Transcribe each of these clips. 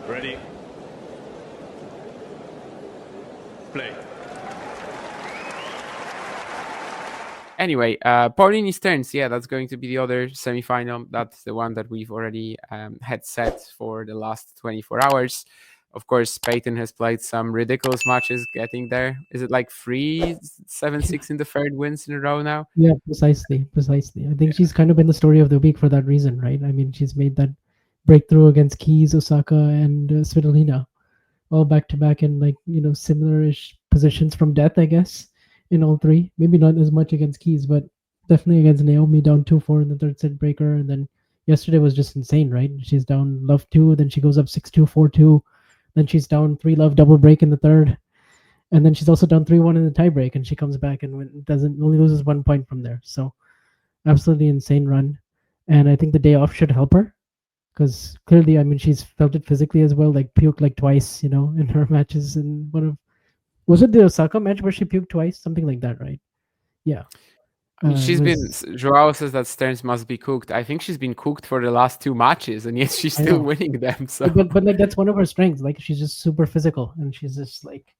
Ready. Play. Anyway, Paolini Stearns, yeah, that's going to be the other semifinal. That's the one that we've already had set for the last 24 hours. Of course, Peyton has played some ridiculous matches getting there. Is it like 3-7-6 in the third wins in a row now? Yeah, precisely. I think she's kind of been the story of the week for that reason, right? I mean, she's made that breakthrough against Keys, Osaka, and Svitolina, all back to back in like similar-ish positions from death, I guess, in all three. Maybe not as much against Keys, but definitely against Naomi, down 2-4 in the third set breaker, and then yesterday was just insane, right? She's down love 2, then she goes up 6-2, 4-2, then she's down 3 love double break in the third, and then she's also down 3-1 in the tiebreak, and she comes back and doesn't only loses 1 point from there. So absolutely insane run, and I think the day off should help her because clearly, I mean, she's felt it physically as well. Like puked like twice, in her matches. And was it the Osaka match where she puked twice, something like that, right? Yeah. I mean, she's been. Was Joao says that Stearns must be cooked. I think she's been cooked for the last 2 matches, and yet she's I still know, winning them. So but like that's one of her strengths. Like she's just super physical, and she's just like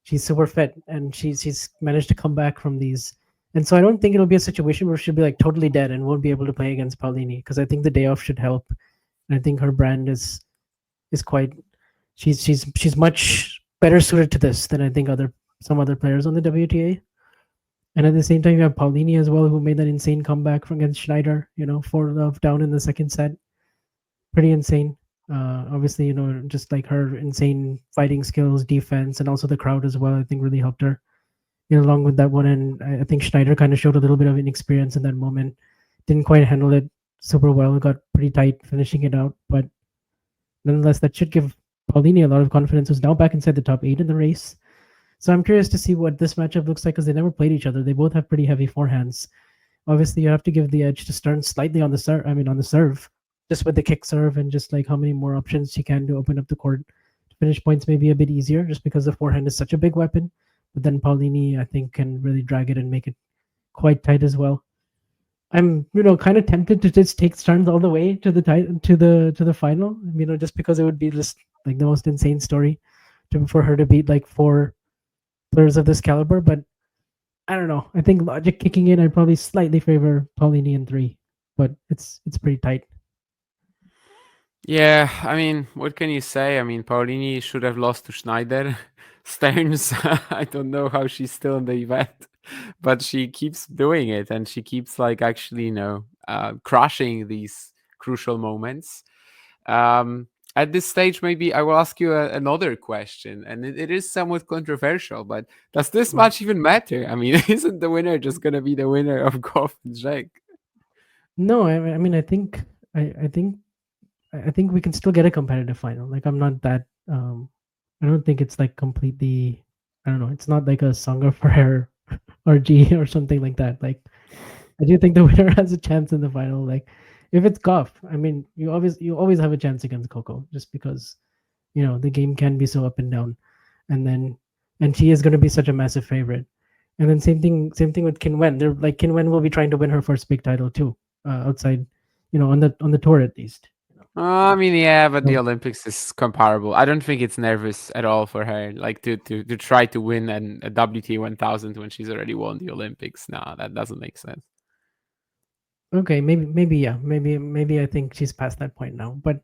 she's super fit, and she's managed to come back from these. And so I don't think it'll be a situation where she'll be like totally dead and won't be able to play against Paolini because I think the day off should help. And I think her brand is quite she's much better suited to this than I think some other players on the WTA. And at the same time, you have Paolini as well, who made that insane comeback from against Schneider. 4-love down in the second set, pretty insane. Obviously, just like her insane fighting skills, defense, and also the crowd as well. I think really helped her. Along with that one, and I think Schneider kind of showed a little bit of inexperience in that moment. Didn't quite handle it super well. It got pretty tight finishing it out, but nonetheless, that should give Paolini a lot of confidence, who's now back inside the top 8 in the race. So I'm curious to see what this matchup looks like because they never played each other. They both have pretty heavy forehands. Obviously, you have to give the edge to Stearns slightly on the serve. I mean, on the serve, just with the kick serve and just like how many more options she can to open up the court. To finish points may be a bit easier just because the forehand is such a big weapon. But then Paolini, I think, can really drag it and make it quite tight as well. I'm kind of tempted to just take Stearns all the way to the final. Just because it would be just like the most insane story for her to beat like 4 players of this caliber. But I don't know. I think logic kicking in, I'd probably slightly favor Paolini in 3, but it's pretty tight. yeah, I mean, what can you say? I mean, Paolini should have lost to Schneider. Stearns, I don't know how she's still in the event, but she keeps doing it, and she keeps like actually, crushing these crucial moments. At this stage, maybe I will ask you another question, and it is somewhat controversial, but does this match even matter? I mean, isn't the winner just gonna be the winner of Goff and Jake? No, I mean, I think we can still get a competitive final. Like I'm not that. I don't think it's like completely. I don't know. It's not like a Song of Prayer RG or something like that. Like I do think the winner has a chance in the final. Like if it's Goff, I mean, you always have a chance against Coco just because the game can be so up and down, and she is going to be such a massive favorite. And then same thing with Kinwen. They're like Kinwen will be trying to win her first big title too, outside, on the tour at least. I mean, yeah, but the So, Olympics is comparable. I don't think it's nervous at all for her, like to try to win a WTA 1000 when she's already won the Olympics. Nah, that doesn't make sense. okay, maybe yeah, maybe I think she's past that point now, but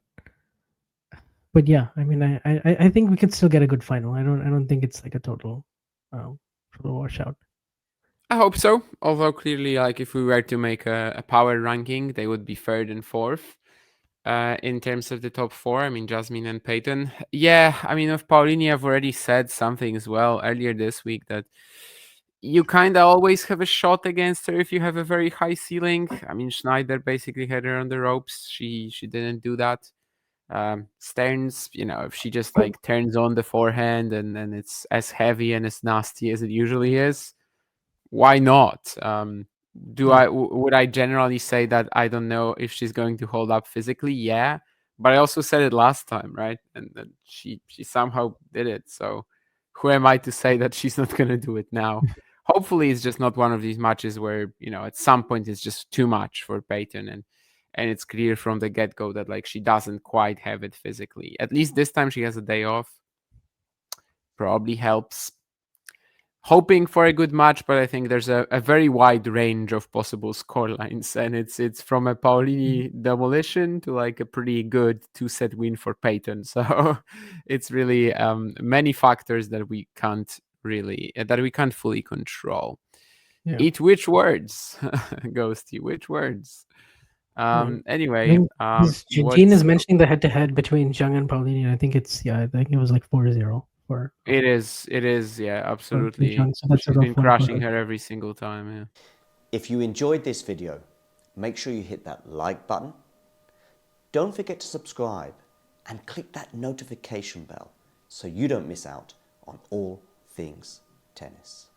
yeah, I mean, I think we could still get a good final. I don't think it's like a total washout. I hope so. Although clearly, like if we were to make a power ranking, they would be third and fourth. In terms of the top four, I mean Jasmine and Peyton. Yeah, I mean of Paulini, I've already said something as well earlier this week that you kind of always have a shot against her if you have a very high ceiling. I mean Schneider basically had her on the ropes. She didn't do that. Stearns, if she just like turns on the forehand and it's as heavy and as nasty as it usually is, why not? Yeah. Would I generally say that I don't know if she's going to hold up physically? Yeah, but I also said it last time, right? And she somehow did it. So who am I to say that she's not going to do it now? Hopefully, it's just not one of these matches where at some point it's just too much for Peyton, and it's clear from the get-go that like she doesn't quite have it physically. At least this time she has a day off. Probably helps. Hoping for a good match, but I think there's a very wide range of possible scorelines, and it's from a Paolini demolition to like a pretty good 2-set win for Peyton. So it's really many factors that we can't fully control. Yeah. Eat which words, Ghosty? Which words? Anyway, Gene is mentioning the head-to-head between Zhang and Paolini, and I think I think it was like 4-0 for. It is, yeah, absolutely. Zhang, so that's She's a rough been one crushing for her every single time. Yeah. If you enjoyed this video, make sure you hit that like button. Don't forget to subscribe and click that notification bell so you don't miss out on all things tennis.